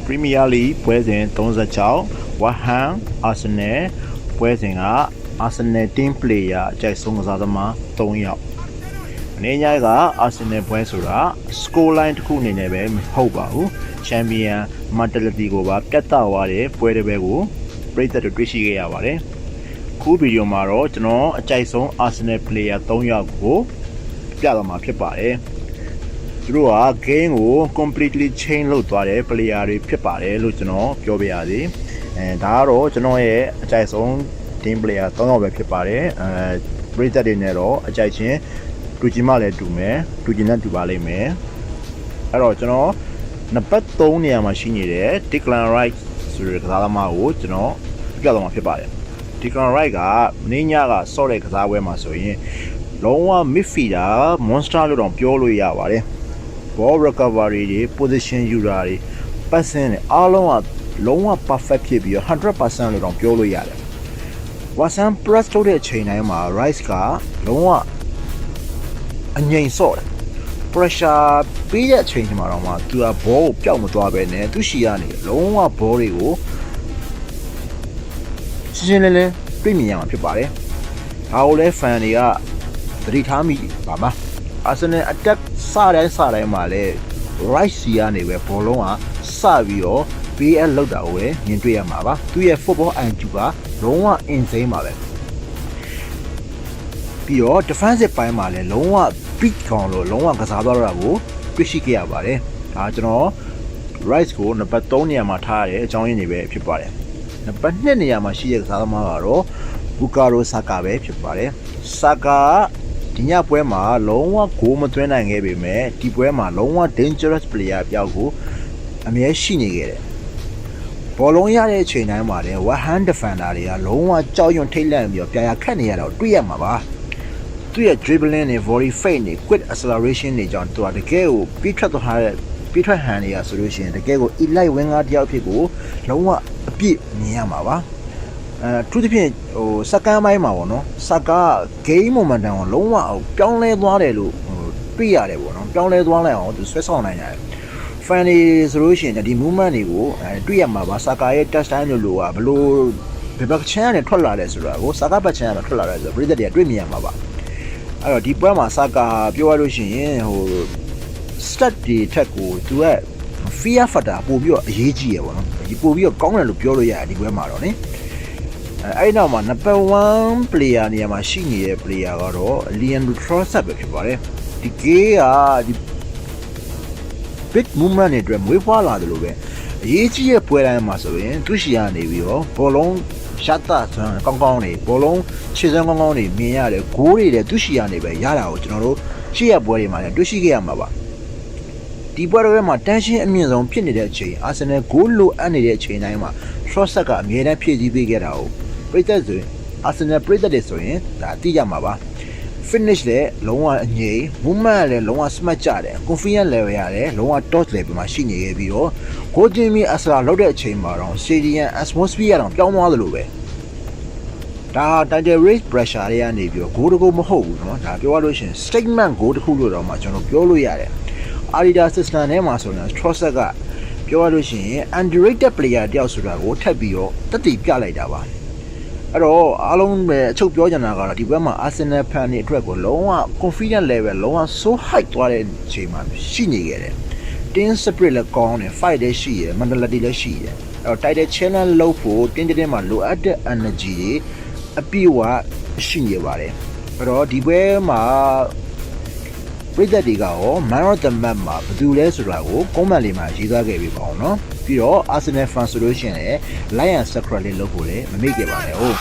Premier League ပွဲစဉ်36 West Ham Arsenal ပွဲစဉ်က Arsenal team player အကြိုက်ဆုံးကစားသမား3ယောက်အနေနဲ့က Arsenal ပွဲဆိုတာ score line တစ်ခုအနေနဲ့ပဲမဟုတ်ပါဘူး Champion mentality ကိုပါပြတ်သားသွားတဲ့ပွဲတစ်ပွဲကိုပြည်သက်တွေတွေ့ရှိခဲ့ရပါတယ်ခုဗီဒီယိုမှာတော့ကျွန်တော်အကြိုက်ဆုံး Arsenal player 3ယောက်ကိုပြသွားမှာဖြစ်ပါတယ်သူတို့က game ကို completely change လုပ်သွားတဲ့ player တွေဖြစ်ပါတယ်လို့ကျွန်တော်ပြောပြရစီဒါကတော့ကျွန်တော်ရဲ့အကြိုက်ဆုံး team player 3ယောက်ပဲဖြစ်ပါတယ်ပြည်သက်တွေနဲ့တော့အကြိုက်ချင်းတူချင်မှလည်းတူမယ်တူချင်တဲ့တူပါလိမ့်မယ်အဲ့တော့ကျွန်တော်နံပါတ်3နေရာမှာရှိနေတဲ့ Declan Rice ဆိုတဲ့ကစားသမားကိုကျွန်တော်ပြသွားမှာဖြစ်ပါတယ် Declan Rice ကမင်းညကဆော့တဲ့ကစားပွဲမှာဆိုရင်လုံးဝ midfielder monster လို့တော့ပြောလို့ရပါတယ် ball recovery တွေ position ယူတာတွေ passing တွေအားလုံးကလုံးဝ perfect ဖြစ်ပြီးတော့ 100% လို့တော့ပြောလို့ရတယ် Watson press လုပ်တဲ့အချိန်တိုင်းမှာ Rice ကလုံးဝအငြိမ်ဆော့တယ် pressure ပေးတဲ့အချိန်မှာတော့မှသူက ball ကိုပျောက်မသွားပဲနဲ့သူရှိရနေလုံးဝ ball တွေကိုရှင်းလင်းလင်းတွေ့မြင်ရမှာဖြစ်ပါတယ်ဒါကိုလည်း fan တွေကသတိထားမိပါမှာ Arsenal attack စတိုင်းမှာလည်း right စီကနေပဲဘောလုံးကစပြီးတော့ BL လောက်တာကိုပဲမြင်တွေ့ရမှာပါသူရဲ့ football IQ ကလုံးဝ insane ပါပဲပြီးတော့ defensive ပိုင်းမှာလည်းလုံးဝ big ကောင်လို့လုံးဝကစားသွားတာကိုတွေ့ရှိခဲ့ရပါတယ်ဒါကျွန်တော် Rice ကိုနံပါတ်3နေရာမှာထားရတဲ့အကြောင်းရင်းတွေပဲဖြစ်ပါတယ်နံပါတ်2နေရာမှာရှိတဲ့ကစားသမားကတော့ Bukayo Saka ပဲဖြစ်ပါတယ် Saka ဒီညပွဲမှာလုံးဝဂိုးမသွင်းနိုင်ခဲ့ပေမဲ့ဒီပွဲမှာလုံးဝ dangerous player ပြောက်ကိုအမြဲရှိနေခဲ့တယ်ဘောလုံးရတဲ့အချိန်တိုင်းမှာလည်း West Ham defender တွေကလုံးဝကြောက်ရွံ့ထိတ်လန့်ပြီးတော့ပြာခတ်နေရတော့တွေ့ရမှာပါသူရဲ့ dribbling နဲ့ volley fake နဲ့ quick acceleration တွေကြောင့်သူကတကယ်ကိုပြီးထွက်သွားတဲ့ပြီးထွက်ဟန်တွေကဆိုလို့ရှိရင်တကယ်ကို elite winger တယောက်ဖြစ်ကိုလုံးဝအပြည့်မြင်ရမှာပါသူတဖြင့်ဟိုစက္ကန့်ပိုင်းမှာပေါ့နော်စကား game momentum ကိုလုံးဝပြောင်းလဲသွားတယ်လို့တွေ့ရတယ်ပေါ့နော်ပြောင်းလဲသွားလိုက်အောင်သူဆွဲဆောင်နိုင်ရတယ် fan တွေဆိုလို့ရှိရင်ဒီ movement တွေကိုတွေ့ရမှာပါစကားရဲ့ touch time လို့ကဘလို့ဘယ်ဘက်ချမ်းနဲ့ထွက်လာတယ်ဆိုတာကိုစကားဘက်ချမ်းနဲ့ထွက်လာတယ်ဆိုတော့ပြည်သက်တွေကတွေ့မြင်ရမှာပါအဲ့တော့ဒီပွဲမှာစကားပြောရလို့ရှိရင်ဟို stat တွေထက်ကိုသူက fear factor ပို့ပြီးတော့အရေးကြီးရပေါ့နော်ဒီပို့ပြီးတော့ကောင်းတယ်လို့ပြောလို့ရတယ်ဒီပွဲမှာတော့နိအဲ့နောက်မှာ number 1 player နေရာမှာရှိနေတဲ့ player ကတော့ Leandro Trossard ပဲဖြစ်ပါတယ်ဒီ game ကဒီ big movement တွေအတွက်မွေးဖွားလာတယ်လို့ပဲအရေးကြီးတဲ့ပွဲတိုင်းမှာဆိုရင်သူရှိရနေပြီးတော့ဘောလုံးရှတ်တာဆွမ်းကောင်းကောင်းနေဘောလုံးခြေစမ်းကောင်းကောင်းနေမြင်ရတယ်ဂိုးတွေလည်းသူရှိရနေပဲရတာကိုကျွန်တော်တို့ရှေ့ရပွဲတွေမှာလည်းတွေ့ရှိခဲ့ရမှာပါဒီပွဲတွေမှာ tension အမြင့်ဆုံးဖြစ်နေတဲ့အချိန် Arsenal ဂိုးလိုအပ်နေတဲ့အချိန်တိုင်းမှာ Trossard ကအမြဲတမ်းဖြည့်ဆည်းပေးခဲ့တာကိုပြည်သက်ဆိုရင် Arsenal ပြည်သက်တွေဆိုရင်ဒါသိကြမှာပါ finish လည်းလုံးဝအငြိမ် movement လည်းလုံးဝ smart ကြတယ် confidence level ရတယ်လုံးဝ top level မှာရှိနေခဲ့ပြီးတော့ goal တင်ပြီးအစလာလောက်တဲ့အချိန်မှာတော့ stadium atmosphere ကတော့ပြောင်းသွားသလိုပဲဒါ title race pressure တွေကနေပြီးတော့ goal တကူမဟုတ်ဘူးเนาะဒါပြောရလို့ရှိရင် statement goal တစ်ခုလို့တော့မှကျွန်တော်ပြောလို့ရတယ် Adidas system ထဲမှာဆိုရင် Trossard ကပြောရလို့ရှိရင် underrated player တယောက်ဆိုတာကိုထပ်ပြီးတော့တက်တည်ပြလိုက်တာပါအဲ့တော့အားလုံးပဲအချုပ်ပြောချင်တာကတော့ဒီဘက်မှာ Arsenal fan တွေအတွက်ကိုလုံးဝ confidence level လုံးဝ so high သွားတဲ့အချိန်မှာရှိနေခဲ့တယ် team spirit လည်းကောင်းတယ် fight လည်းရှိတယ် mentality လည်းရှိတယ်အဲ့တော့ title challenge လုပ်ဖို့တင်းမှာလိုအပ်တဲ့ energy တွေအပြည့်အဝရှိနေပါတယ်အဲ့တော့ဒီဘက်မှာပြည်သက်တွေကရော man of the match မှာဘယ်သူလဲဆိုတာကို comment လေးမှာရေးသားခဲ့ပေးပါအောင်နော်ပြီးတော့ Arsenal fan ဆိုလို့ရှိရင်လည်း like and subscribe လေးလုပ်ဖို့လည်းမမေ့ခဲ့ပါနဲ့ဟုတ်